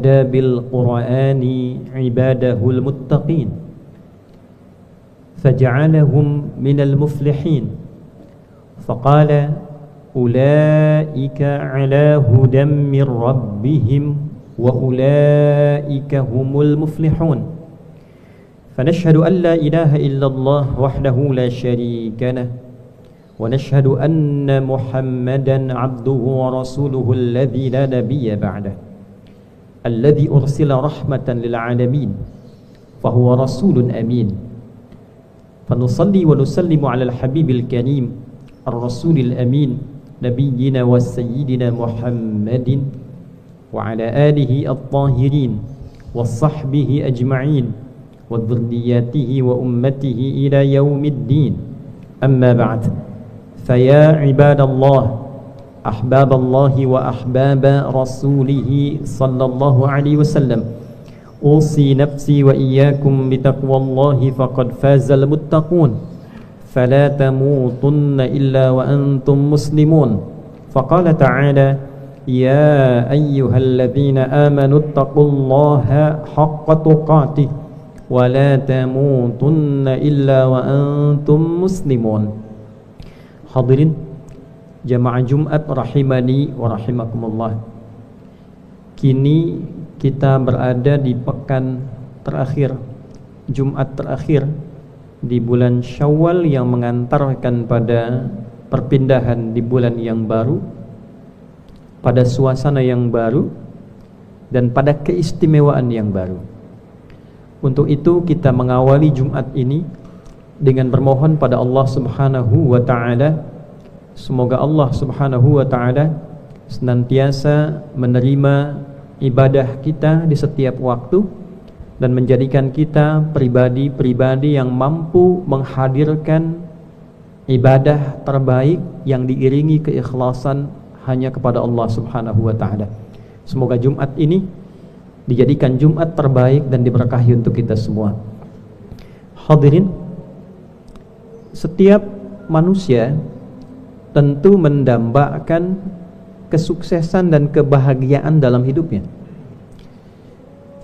بالقرآن عباده المتقين فجعلهم من المفلحين فقال أولئك على هدى من ربهم وأولئك هم المفلحون فنشهد أن لا إله إلا الله وحده لا شريك له ونشهد أن محمدا عبده ورسوله الذي لا نبي بعده الذي أرسل رحمة للعالمين فهو رسول أمين فنصلي ونسلم على الحبيب الكريم الرسول الأمين نبينا وسيدنا محمد وعلى آله الطاهرين وصحبه أجمعين وذرياته وأمته إلى يوم الدين أما بعد فيا عباد الله أحباب الله وأحباب رسوله صلى الله عليه وسلم أوصي نفسي وإياكم بتقوى الله فقد فاز المتقون فلا تموتن إلا وأنتم مسلمون فقال تعالى يا أيها الذين آمنوا اتقوا الله حق تقاته ولا تموتن إلا وأنتم مسلمون. Hadirin jamaah Jumat rahimani wa rahimakumullah. Kini kita berada di pekan terakhir, Jumat terakhir di bulan Syawal yang mengantarkan pada perpindahan di bulan yang baru, pada suasana yang baru, dan pada keistimewaan yang baru. Untuk itu kita mengawali Jumat ini dengan bermohon pada Allah Subhanahu wa Ta'ala, semoga Allah Subhanahu wa Ta'ala senantiasa menerima ibadah kita di setiap waktu dan menjadikan kita pribadi-pribadi yang mampu menghadirkan ibadah terbaik yang diiringi keikhlasan hanya kepada Allah Subhanahu wa Ta'ala. Semoga Jumat ini dijadikan Jumat terbaik dan diberkahi untuk kita semua. Hadirin, setiap manusia tentu mendambakan kesuksesan dan kebahagiaan dalam hidupnya.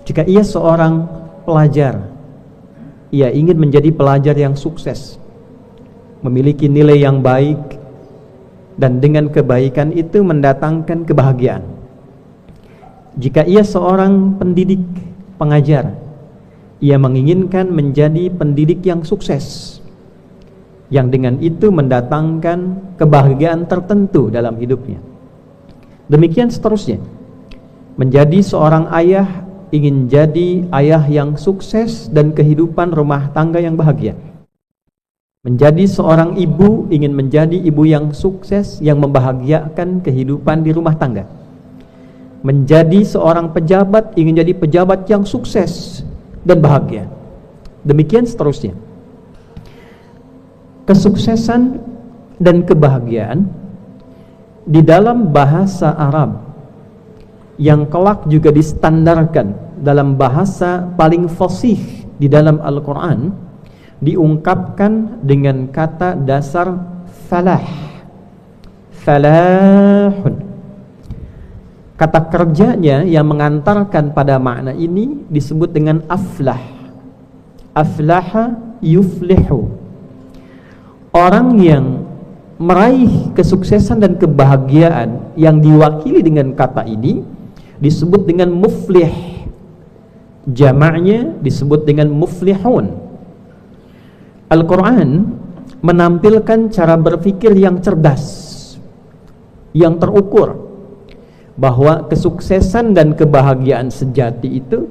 Jika ia seorang pelajar, ia ingin menjadi pelajar yang sukses, memiliki nilai yang baik, dan dengan kebaikan itu mendatangkan kebahagiaan. Jika ia seorang pendidik, pengajar, ia menginginkan menjadi pendidik yang sukses, yang dengan itu mendatangkan kebahagiaan tertentu dalam hidupnya. Demikian seterusnya. Menjadi seorang ayah, ingin jadi ayah yang sukses dan kehidupan rumah tangga yang bahagia. Menjadi seorang ibu, ingin menjadi ibu yang sukses, yang membahagiakan kehidupan di rumah tangga. Menjadi seorang pejabat, ingin jadi pejabat yang sukses dan bahagia. Demikian seterusnya. Kesuksesan dan kebahagiaan di dalam bahasa Arab yang kelak juga distandarkan dalam bahasa paling fasih di dalam Al-Quran, diungkapkan dengan kata dasar falah, falahun. Kata kerjanya yang mengantarkan pada makna ini disebut dengan aflah. Aflaha yuflihu. Orang yang meraih kesuksesan dan kebahagiaan yang diwakili dengan kata ini disebut dengan muflih. Jamaknya disebut dengan muflihun. Al-Quran menampilkan cara berpikir yang cerdas, yang terukur, bahwa kesuksesan dan kebahagiaan sejati itu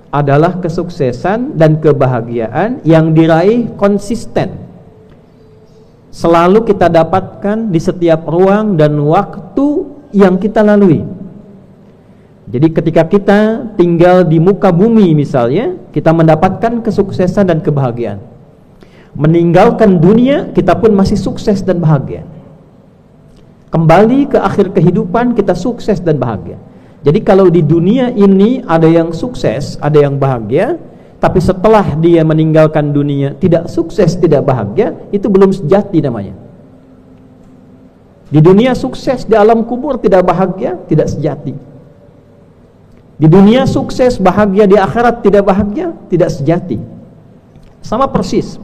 adalah kesuksesan dan kebahagiaan yang diraih konsisten, selalu kita dapatkan di setiap ruang dan waktu yang kita lalui. Jadi ketika kita tinggal di muka bumi misalnya, kita mendapatkan kesuksesan dan kebahagiaan. Meninggalkan dunia, kita pun masih sukses dan bahagia. Kembali ke akhir kehidupan, kita sukses dan bahagia. Jadi kalau di dunia ini ada yang sukses, ada yang bahagia, tapi setelah dia meninggalkan dunia tidak sukses, tidak bahagia, itu belum sejati namanya. Di dunia sukses, di alam kubur tidak bahagia, tidak sejati. Di dunia sukses, bahagia, di akhirat tidak bahagia, tidak sejati. Sama persis.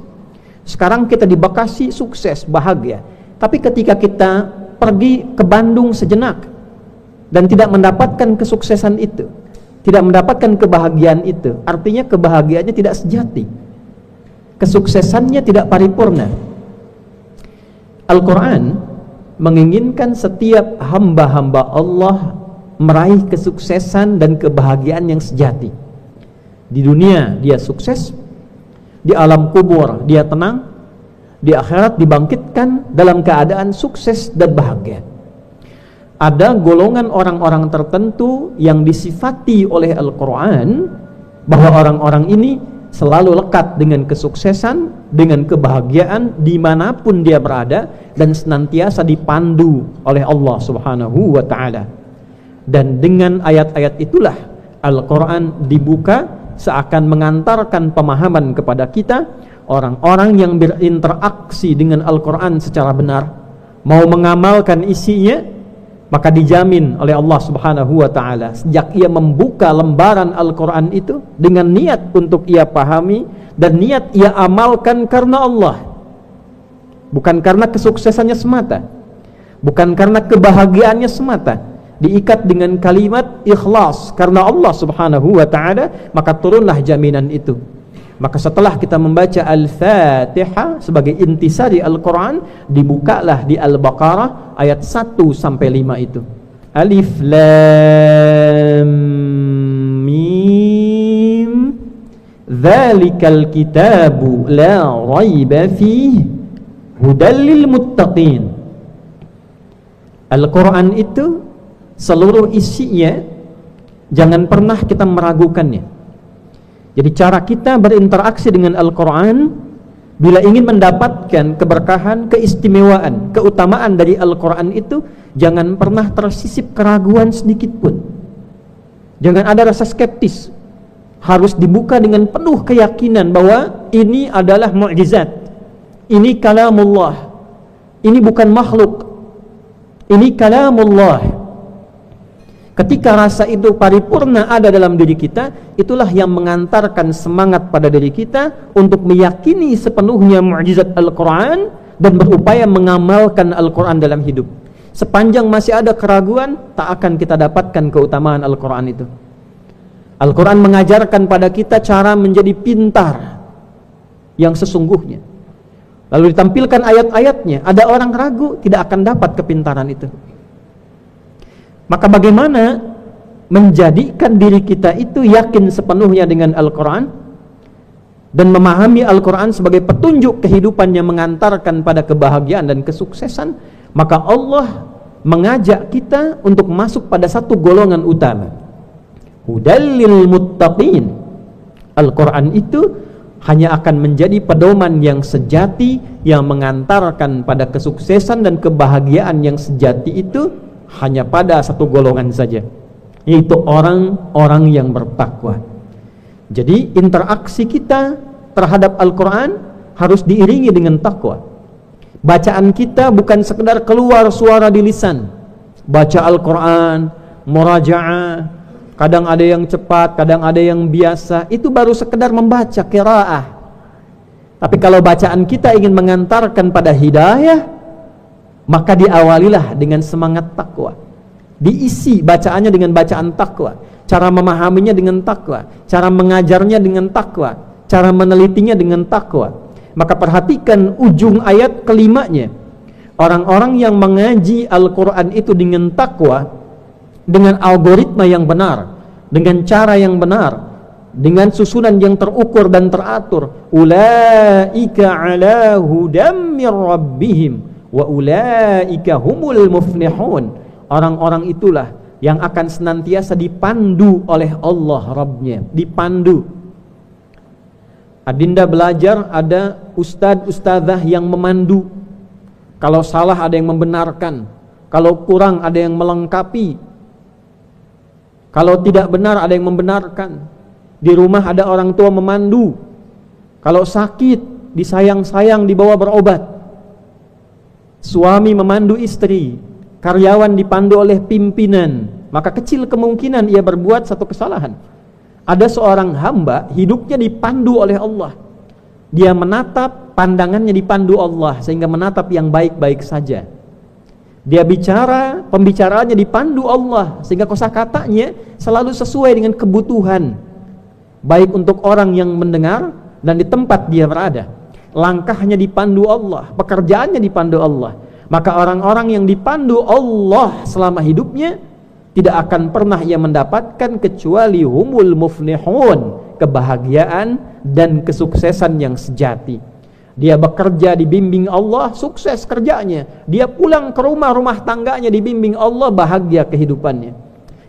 Sekarang kita di Bekasi sukses, bahagia. Tapi ketika kita pergi ke Bandung sejenak dan tidak mendapatkan kesuksesan itu, tidak mendapatkan kebahagiaan itu, artinya kebahagiaannya tidak sejati. Kesuksesannya tidak paripurna. Al-Quran menginginkan setiap hamba-hamba Allah meraih kesuksesan dan kebahagiaan yang sejati. Di dunia dia sukses, di alam kubur dia tenang, di akhirat dibangkitkan dalam keadaan sukses dan bahagia. Ada golongan orang-orang tertentu yang disifati oleh Al-Quran bahwa orang-orang ini selalu lekat dengan kesuksesan, dengan kebahagiaan dimanapun dia berada, dan senantiasa dipandu oleh Allah Subhanahu wa ta'ala. Dan dengan ayat-ayat itulah Al-Quran dibuka seakan mengantarkan pemahaman kepada kita. Orang-orang yang berinteraksi dengan Al-Quran secara benar, mau mengamalkan isinya, maka dijamin oleh Allah Subhanahu wa ta'ala sejak ia membuka lembaran Al-Quran itu dengan niat untuk ia pahami dan niat ia amalkan karena Allah, bukan karena kesuksesannya semata, bukan karena kebahagiaannya semata, diikat dengan kalimat ikhlas karena Allah Subhanahu wa ta'ala, maka turunlah jaminan itu. Maka setelah kita membaca Al-Fatihah sebagai intisari Al-Quran, dibukalah di Al-Baqarah ayat 1 sampai 5 itu. Alif Lam Mim Dzalikal kitabu la raiba fihi hudal lil muttaqin. Al-Quran itu seluruh isinya jangan pernah kita meragukannya. Jadi cara kita berinteraksi dengan Al-Quran, bila ingin mendapatkan keberkahan, keistimewaan, keutamaan dari Al-Quran itu, jangan pernah tersisip keraguan sedikit pun. Jangan ada rasa skeptis. Harus dibuka dengan penuh keyakinan bahwa ini adalah mukjizat. Ini kalamullah. Ini bukan makhluk. Ini kalamullah. Ketika rasa itu paripurna ada dalam diri kita, itulah yang mengantarkan semangat pada diri kita untuk meyakini sepenuhnya mukjizat Al-Quran dan berupaya mengamalkan Al-Quran dalam hidup. Sepanjang masih ada keraguan, tak akan kita dapatkan keutamaan Al-Quran itu. Al-Quran mengajarkan pada kita cara menjadi pintar yang sesungguhnya. Lalu ditampilkan ayat-ayatnya, ada orang ragu, tidak akan dapat kepintaran itu. Maka bagaimana menjadikan diri kita itu yakin sepenuhnya dengan Al-Quran dan memahami Al-Quran sebagai petunjuk kehidupan yang mengantarkan pada kebahagiaan dan kesuksesan? Maka Allah mengajak kita untuk masuk pada satu golongan utama, hudal lil muttaqin. Al-Quran itu hanya akan menjadi pedoman yang sejati yang mengantarkan pada kesuksesan dan kebahagiaan yang sejati itu hanya pada satu golongan saja, yaitu orang-orang yang bertakwa. Jadi interaksi kita terhadap Al-Quran harus diiringi dengan takwa. Bacaan kita bukan sekedar keluar suara di lisan. Baca Al-Quran, muraja'ah, kadang ada yang cepat, kadang ada yang biasa, itu baru sekedar membaca qiraah. Tapi kalau bacaan kita ingin mengantarkan pada hidayah, maka diawalilah dengan semangat takwa. Diisi bacaannya dengan bacaan takwa, cara memahaminya dengan takwa, cara mengajarnya dengan takwa, cara menelitinya dengan takwa. Maka perhatikan ujung ayat kelimanya. Orang-orang yang mengaji Al-Quran itu dengan takwa, dengan algoritma yang benar, dengan cara yang benar, dengan susunan yang terukur dan teratur. Ulaika ala hudam mir rabbihim wa ulaika humul muflihun. Orang-orang itulah yang akan senantiasa dipandu oleh Allah Rabbnya, dipandu. Adinda belajar ada ustadz-ustadzah yang memandu. Kalau salah ada yang membenarkan, kalau kurang ada yang melengkapi, kalau tidak benar ada yang membenarkan. Di rumah ada orang tua memandu. Kalau sakit disayang-sayang dibawa berobat. Suami memandu istri, karyawan dipandu oleh pimpinan, maka kecil kemungkinan ia berbuat satu kesalahan. Ada seorang hamba hidupnya dipandu oleh Allah. Dia menatap, pandangannya dipandu Allah sehingga menatap yang baik-baik saja. Dia bicara, pembicaraannya dipandu Allah sehingga kosakatanya selalu sesuai dengan kebutuhan, baik untuk orang yang mendengar dan di tempat dia berada. Langkahnya dipandu Allah, pekerjaannya dipandu Allah. Maka orang-orang yang dipandu Allah selama hidupnya tidak akan pernah ia mendapatkan kecuali humul muflihun, kebahagiaan dan kesuksesan yang sejati. Dia bekerja dibimbing Allah, sukses kerjanya. Dia pulang ke rumah tangganya dibimbing Allah, bahagia kehidupannya.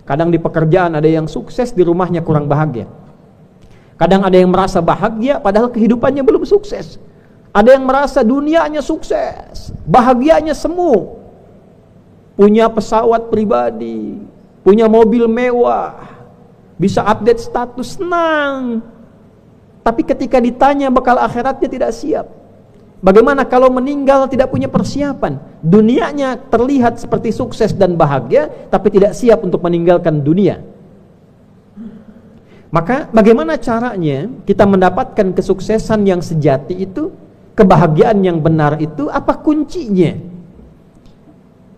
Kadang di pekerjaan ada yang sukses, di rumahnya kurang bahagia. Kadang ada yang merasa bahagia padahal kehidupannya belum sukses. Ada yang merasa dunianya sukses, bahagianya semu, punya pesawat pribadi, punya mobil mewah, bisa update status, senang. Tapi ketika ditanya bekal akhiratnya tidak siap. Bagaimana kalau meninggal tidak punya persiapan? Dunianya terlihat seperti sukses dan bahagia, tapi tidak siap untuk meninggalkan dunia. Maka bagaimana caranya kita mendapatkan kesuksesan yang sejati itu, kebahagiaan yang benar itu, apa kuncinya?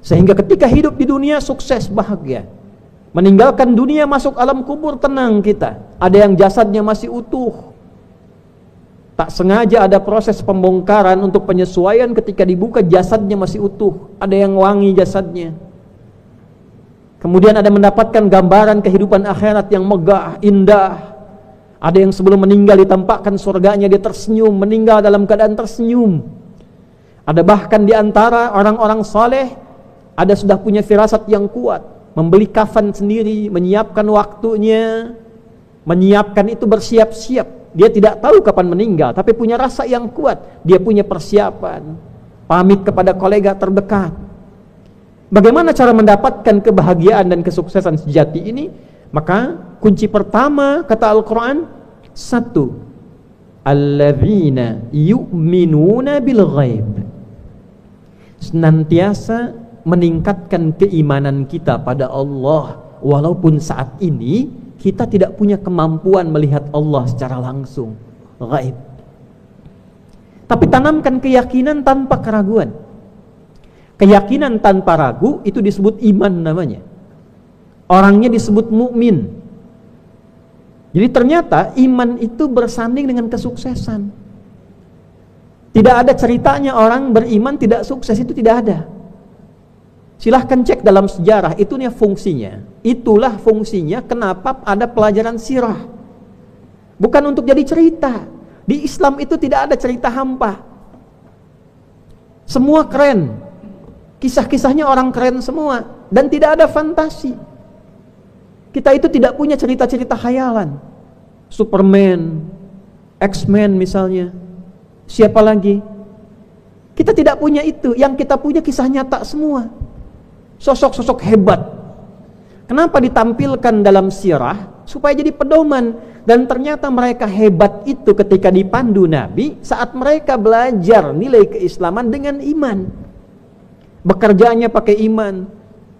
Sehingga ketika hidup di dunia sukses, bahagia. Meninggalkan dunia, masuk alam kubur, tenang kita. Ada yang jasadnya masih utuh. Tak sengaja ada proses pembongkaran untuk penyesuaian, ketika dibuka jasadnya masih utuh. Ada yang wangi jasadnya. Kemudian ada mendapatkan gambaran kehidupan akhirat yang megah, indah. Ada yang sebelum meninggal ditampakkan surganya, dia tersenyum, meninggal dalam keadaan tersenyum. Ada bahkan di antara orang-orang saleh, ada sudah punya firasat yang kuat, membeli kafan sendiri, menyiapkan waktunya, menyiapkan itu bersiap-siap. Dia tidak tahu kapan meninggal, tapi punya rasa yang kuat. Dia punya persiapan, pamit kepada kolega terdekat. Bagaimana cara mendapatkan kebahagiaan dan kesuksesan sejati ini? Maka kunci pertama kata Al-Quran, satu, alladzina yu'minuna bil ghaib. Senantiasa meningkatkan keimanan kita pada Allah, walaupun saat ini kita tidak punya kemampuan melihat Allah secara langsung, ghaib. Tapi tanamkan keyakinan tanpa keraguan. Keyakinan tanpa ragu itu disebut iman namanya. Orangnya disebut mukmin. Jadi ternyata iman itu bersanding dengan kesuksesan. Tidak ada ceritanya orang beriman tidak sukses, itu tidak ada. Silahkan cek dalam sejarah, itunya fungsinya. Itulah fungsinya kenapa ada pelajaran sirah. Bukan untuk jadi cerita. Di Islam itu tidak ada cerita hampa. Semua keren. Kisah-kisahnya orang keren semua. Dan tidak ada fantasi. Kita itu tidak punya cerita-cerita khayalan. Superman, X-Men misalnya. Siapa lagi? Kita tidak punya itu. Yang kita punya kisah nyata semua. Sosok-sosok hebat. Kenapa ditampilkan dalam sirah? Supaya jadi pedoman. Dan ternyata mereka hebat itu ketika dipandu Nabi saat mereka belajar nilai keislaman dengan iman. Bekerjanya pakai iman.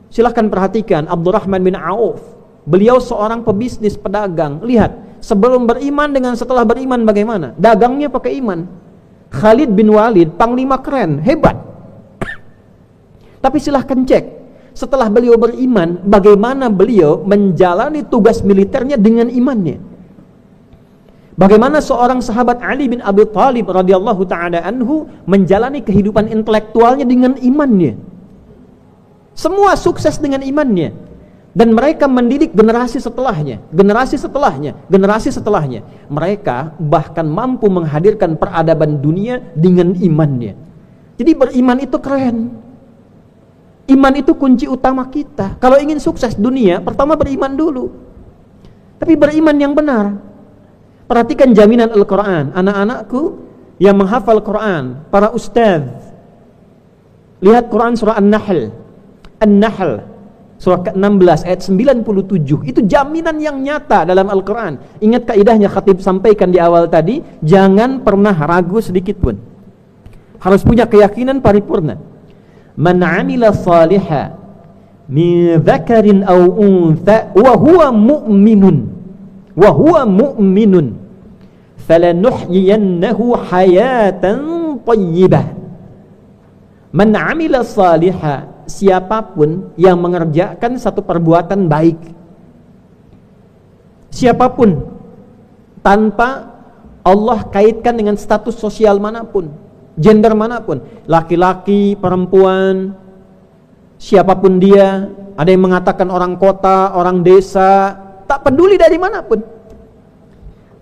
Silahkan perhatikan Abdurrahman bin Auf. Beliau seorang pebisnis, pedagang. Lihat, sebelum beriman dengan setelah beriman bagaimana? Dagangnya pakai iman. Khalid bin Walid, panglima keren, hebat. Tapi silahkan cek, setelah beliau beriman, bagaimana beliau menjalani tugas militernya dengan imannya. Bagaimana seorang sahabat Ali bin Abi Thalib radhiyallahu ta'ala anhu menjalani kehidupan intelektualnya dengan imannya. Semua sukses dengan imannya. Dan mereka mendidik generasi setelahnya, generasi setelahnya, generasi setelahnya. Mereka bahkan mampu menghadirkan peradaban dunia dengan imannya. Jadi beriman itu keren. Iman itu kunci utama kita. Kalau ingin sukses dunia, pertama beriman dulu. Tapi beriman yang benar. Perhatikan jaminan Al-Quran. Anak-anakku yang menghafal Quran, para ustaz, lihat Quran surah An-Nahl. An-Nahl surah ke-16 ayat 97. Itu jaminan yang nyata dalam Al-Quran. Ingat kaidahnya khatib sampaikan di awal tadi, jangan pernah ragu sedikit pun. Harus punya keyakinan paripurna. Man 'amila shaliha min dzakarin aw untha wa huwa mu'minun falanuhyiyannahu hayatan thayyibah. Man 'amila shalihan, siapapun yang mengerjakan satu perbuatan baik, siapapun, tanpa Allah kaitkan dengan status sosial manapun, gender manapun, laki-laki, perempuan, siapapun dia, ada yang mengatakan orang kota, orang desa, tak peduli dari manapun,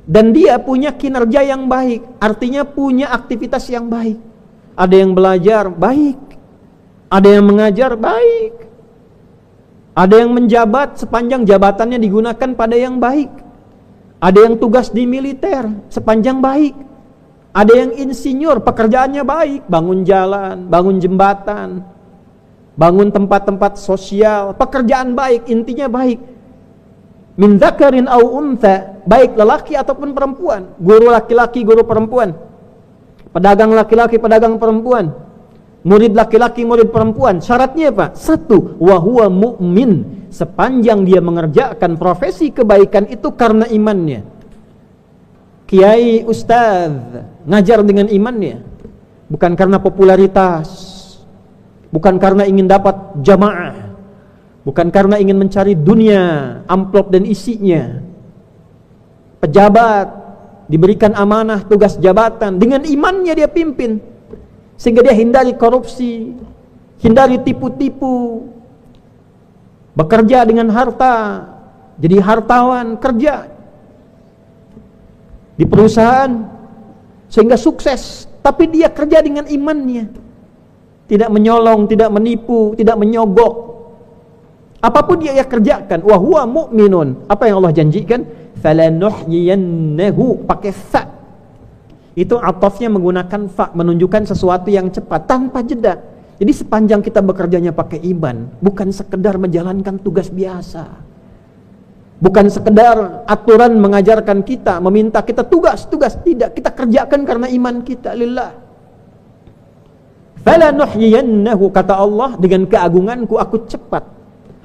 dan dia punya kinerja yang baik, artinya punya aktivitas yang baik. Ada yang belajar, baik. Ada yang mengajar, baik. Ada yang menjabat, sepanjang jabatannya digunakan pada yang baik. Ada yang tugas di militer, sepanjang baik. Ada yang insinyur, pekerjaannya baik, bangun jalan, bangun jembatan, bangun tempat-tempat sosial, pekerjaan baik, intinya baik. Min dzakarin aw untha, baik lelaki ataupun perempuan, guru laki-laki, guru perempuan, pedagang laki-laki, pedagang perempuan, murid laki-laki, murid perempuan. Syaratnya apa? Satu, wa huwa mu'min, sepanjang dia mengerjakan profesi kebaikan itu karena imannya. Kiai, ustaz, ngajar dengan imannya, bukan karena popularitas, bukan karena ingin dapat jamaah, bukan karena ingin mencari dunia, amplop dan isinya. Pejabat diberikan amanah tugas jabatan, dengan imannya dia pimpin, sehingga dia hindari korupsi, hindari tipu-tipu, bekerja dengan harta, jadi hartawan, kerja di perusahaan sehingga sukses, tapi dia kerja dengan imannya, tidak menyolong, tidak menipu, tidak menyogok. Apapun dia kerjakan, wa huwa mu'minun, apa yang Allah janjikan, falanuhyiyannahu, pakai fa. Itu atofnya menggunakan fa, menunjukkan sesuatu yang cepat tanpa jeda. Jadi sepanjang kita bekerjanya pakai iman, bukan sekedar menjalankan tugas biasa, bukan sekedar aturan mengajarkan kita, meminta kita tugas, tidak, kita kerjakan karena iman kita lillah. Falanuhyiyannahu, kata Allah, dengan keagunganku aku cepat,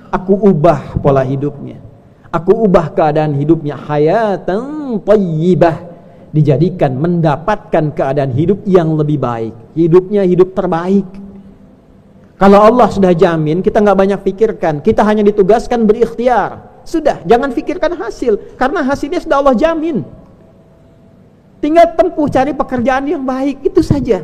aku ubah pola hidupnya, aku ubah keadaan hidupnya, hayatan thayyibah, dijadikan mendapatkan keadaan hidup yang lebih baik, hidupnya hidup terbaik. Kalau Allah sudah jamin, kita nggak banyak pikirkan, kita hanya ditugaskan berikhtiar. Sudah, jangan pikirkan hasil, karena hasilnya sudah Allah jamin. Tinggal tempuh cari pekerjaan yang baik, itu saja.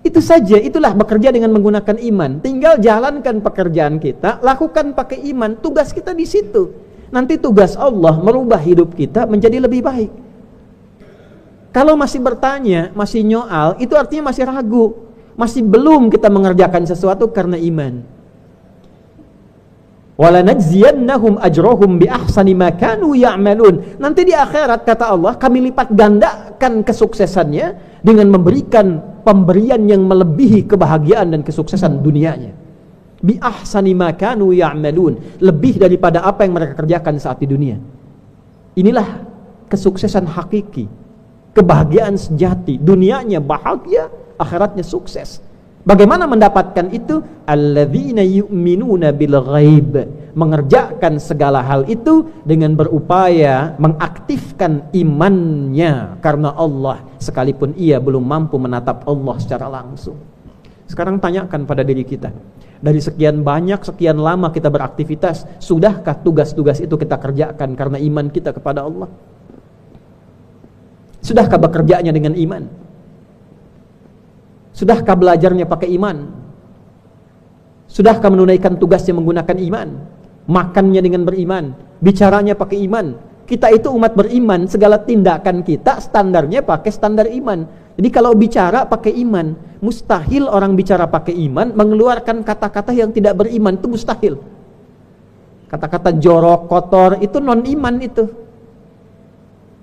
Itu saja, itulah bekerja dengan menggunakan iman. Tinggal jalankan pekerjaan kita, lakukan pakai iman, tugas kita di situ. Nanti tugas Allah merubah hidup kita menjadi lebih baik. Kalau masih bertanya, masih nyoal, itu artinya masih ragu, masih belum kita mengerjakan sesuatu karena iman. Wala najziyannahum ajrahum bi ahsani ma kanu ya'malun. Nanti di akhirat, kata Allah, kami lipat gandakan kesuksesannya dengan memberikan pemberian yang melebihi kebahagiaan dan kesuksesan dunianya. Bi ahsani ma kanu ya'malun, lebih daripada apa yang mereka kerjakan saat di dunia. Inilah kesuksesan hakiki, kebahagiaan sejati. Dunianya bahagia, akhiratnya sukses. Bagaimana mendapatkan itu? Alladzina yu'minuna bil ghaib, mengerjakan segala hal itu dengan berupaya mengaktifkan imannya karena Allah, sekalipun ia belum mampu menatap Allah secara langsung. Sekarang tanyakan pada diri kita, dari sekian banyak, sekian lama kita beraktivitas, sudahkah tugas-tugas itu kita kerjakan karena iman kita kepada Allah? Sudahkah bekerjanya dengan iman? Sudahkah belajarnya pakai iman? Sudahkah menunaikan tugasnya menggunakan iman? Makannya dengan beriman, bicaranya pakai iman. Kita itu umat beriman, segala tindakan kita standarnya pakai standar iman. Jadi kalau bicara pakai iman, mustahil orang bicara pakai iman mengeluarkan kata-kata yang tidak beriman, itu mustahil. Kata-kata jorok, kotor, itu non iman itu.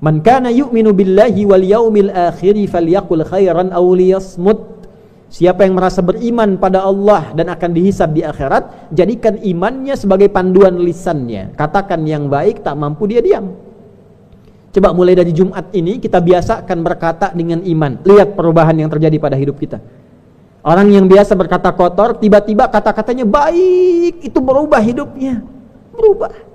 Man kana yu'minu billahi wal yaumil akhir falyaqul khairan aw liyasmut. Siapa yang merasa beriman pada Allah dan akan dihisab di akhirat, jadikan imannya sebagai panduan lisannya. Katakan yang baik, tak mampu dia diam. Coba mulai dari Jumat ini kita biasakan berkata dengan iman. Lihat perubahan yang terjadi pada hidup kita. Orang yang biasa berkata kotor, tiba-tiba kata-katanya baik, itu berubah hidupnya. Berubah.